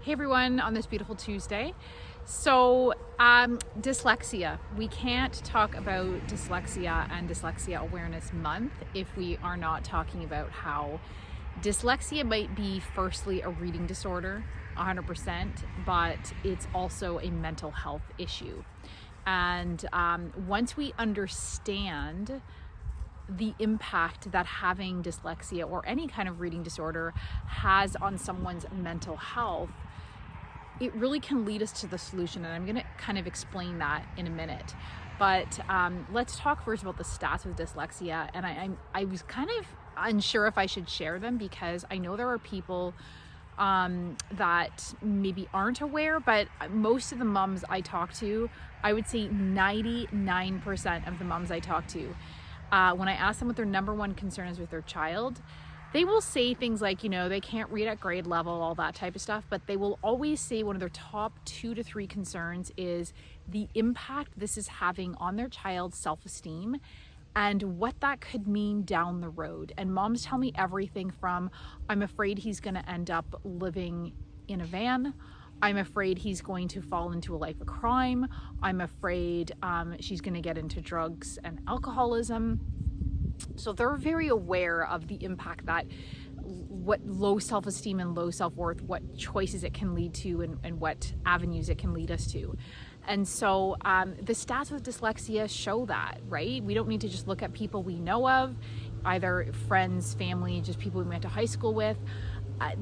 Hey everyone, on this beautiful Tuesday. So, dyslexia. We can't talk about dyslexia and Dyslexia Awareness Month if we are not talking about how dyslexia might be firstly a reading disorder, 100%, but it's also a mental health issue. And once we understand the impact that having dyslexia or any kind of reading disorder has on someone's mental health, it really can lead us to the solution, and I'm going to kind of explain that in a minute. But let's talk first about the stats with dyslexia. And I was kind of unsure if I should share them because I know there are people that maybe aren't aware, but most of the moms I talk to, I would say 99% of the moms I talk to, when I ask them what their number one concern is with their child, they will say things like, they can't read at grade level, all that type of stuff, but they will always say one of their top 2 to 3 concerns is the impact this is having on their child's self-esteem and what that could mean down the road. And moms tell me everything from, I'm afraid he's going to end up living in a van. I'm afraid he's going to fall into a life of crime. I'm afraid she's going to get into drugs and alcoholism. So they're very aware of the impact that what low self-esteem and low self-worth, what choices it can lead to and what avenues it can lead us to. And so the stats with dyslexia show that, right? We don't need to just look at people we know of, either friends, family, just people we went to high school with.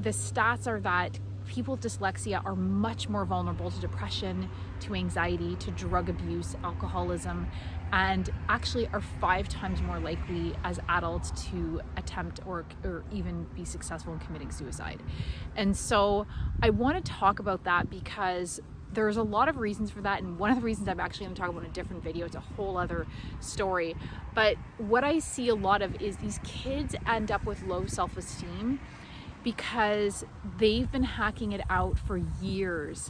The stats are that people with dyslexia are much more vulnerable to depression, to anxiety, to drug abuse, alcoholism, and actually are 5 times more likely as adults to attempt or even be successful in committing suicide. And so I want to talk about that because there's a lot of reasons for that, and one of the reasons I'm actually going to talk about in a different video, it's a whole other story. But what I see a lot of is these kids end up with low self-esteem because they've been hacking it out for years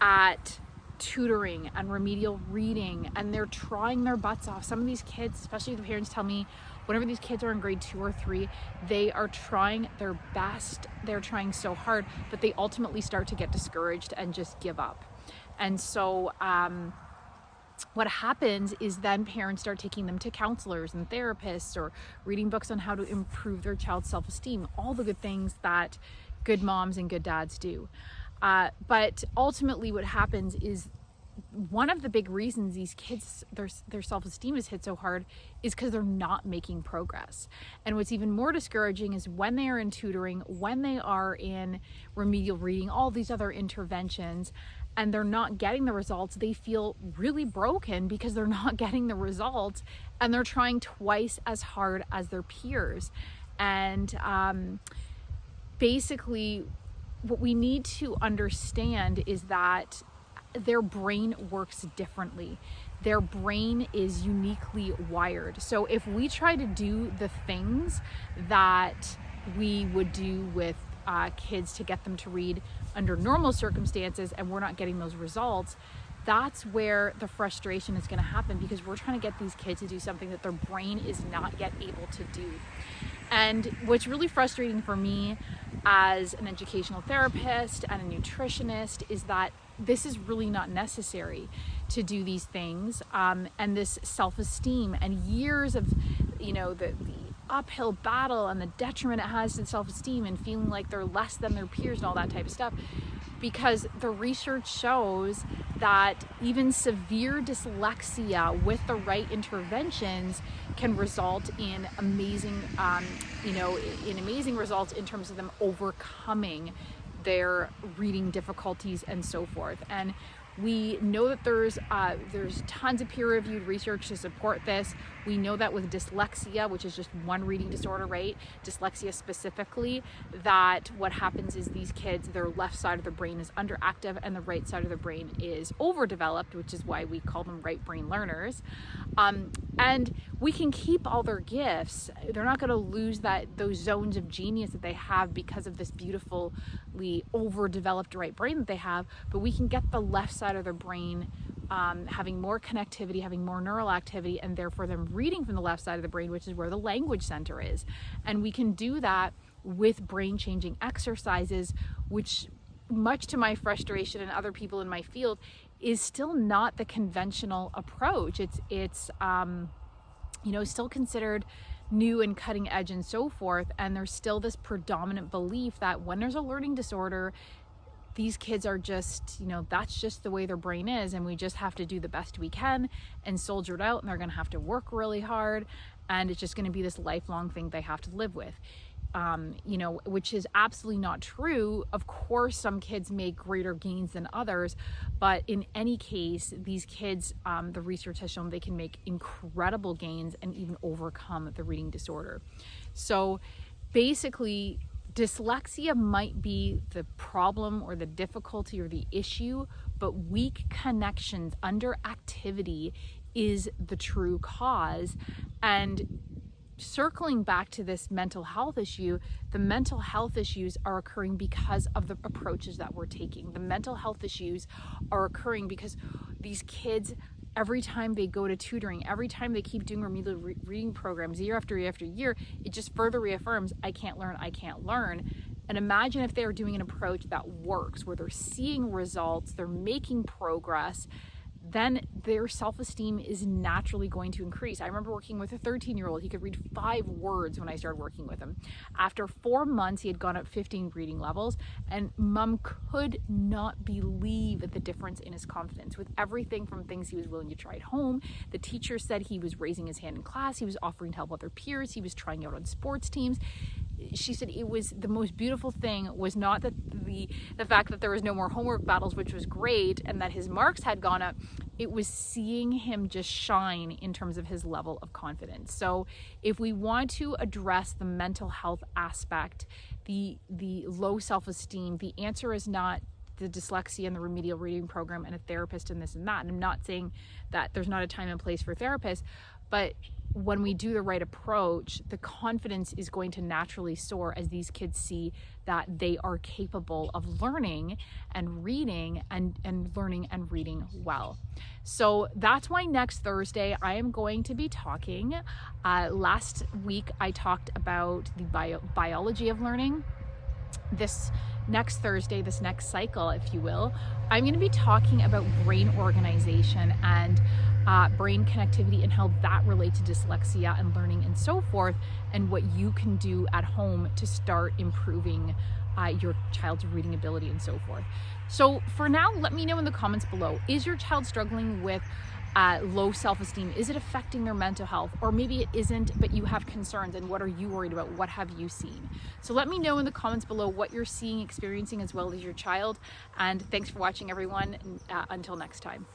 at tutoring and remedial reading, and they're trying their butts off. Some of these kids, especially the parents tell me, whenever these kids are in grade 2 or 3, they are trying their best. They're trying so hard, but they ultimately start to get discouraged and just give up. And so what happens is then parents start taking them to counselors and therapists or reading books on how to improve their child's self-esteem, all the good things that good moms and good dads do. But ultimately what happens is one of the big reasons these kids, their self-esteem is hit so hard is because they're not making progress. And what's even more discouraging is when they are in tutoring, when they are in remedial reading, all these other interventions, and they're not getting the results, they feel really broken because they're not getting the results and they're trying twice as hard as their peers. And basically what we need to understand is that their brain works differently. Their brain is uniquely wired. So if we try to do the things that we would do with kids to get them to read under normal circumstances and we're not getting those results, that's where the frustration is going to happen, because we're trying to get these kids to do something that their brain is not yet able to do. And what's really frustrating for me as an educational therapist and a nutritionist is that this is really not necessary to do these things, and this self-esteem and years of the uphill battle and the detriment it has to self-esteem and feeling like they're less than their peers and all that type of stuff, because the research shows that even severe dyslexia with the right interventions can result in amazing results in terms of them overcoming their reading difficulties and so forth. And we know that there's tons of peer-reviewed research to support this. We know that with dyslexia, which is just one reading disorder, right? Dyslexia specifically, that what happens is these kids, their left side of the brain is underactive and the right side of the brain is overdeveloped, which is why we call them right brain learners. And we can keep all their gifts. They're not going to lose those zones of genius that they have because of this beautifully overdeveloped right brain that they have, but we can get the left side of their brain having more connectivity, having more neural activity, and therefore them reading from the left side of the brain, which is where the language center is. And we can do that with brain changing exercises, which much to my frustration and other people in my field, is still not the conventional approach. It's you know, still considered new and cutting edge and so forth. And there's still this predominant belief that when there's a learning disorder, these kids are just, you know, that's just the way their brain is, and we just have to do the best we can and soldier it out, and they're going to have to work really hard, and it's just going to be this lifelong thing they have to live with. You know, which is absolutely not true. Of course, some kids make greater gains than others, but in any case, these kids, the research has shown they can make incredible gains and even overcome the reading disorder. So basically, dyslexia might be the problem or the difficulty or the issue, but weak connections under activity is the true cause. And circling back to this mental health issue, the mental health issues are occurring because of the approaches that we're taking. The mental health issues are occurring because these kids, every time they go to tutoring, every time they keep doing remedial reading programs year after year after year, it just further reaffirms, I can't learn, I can't learn. And imagine if they're doing an approach that works, where they're seeing results, they're making progress, then their self-esteem is naturally going to increase. I remember working with a 13-year-old. He could read 5 words when I started working with him. After 4 months, he had gone up 15 reading levels, and mom could not believe the difference in his confidence with everything from things he was willing to try at home. The teacher said he was raising his hand in class. He was offering to help other peers. He was trying out on sports teams. She said it was the most beautiful thing was not that the fact that there was no more homework battles, which was great, and that his marks had gone up. It was seeing him just shine in terms of his level of confidence. So if we want to address the mental health aspect, the low self-esteem, the answer is not the dyslexia and the remedial reading program and a therapist and this and that. And I'm not saying that there's not a time and place for therapists, but when we do the right approach, the confidence is going to naturally soar as these kids see that they are capable of learning and reading and learning and reading well. So that's why next Thursday I am going to be talking. Last week I talked about the biology of learning. This next Thursday, this next cycle, if you will, I'm going to be talking about brain organization and brain connectivity and how that relates to dyslexia and learning and so forth, and what you can do at home to start improving your child's reading ability and so forth. So for now, let me know in the comments below, is your child struggling with low self-esteem? Is it affecting their mental health? Or maybe it isn't, but you have concerns, and what are you worried about? What have you seen? So let me know in the comments below what you're seeing, experiencing, as well as your child. And thanks for watching, everyone. Until next time.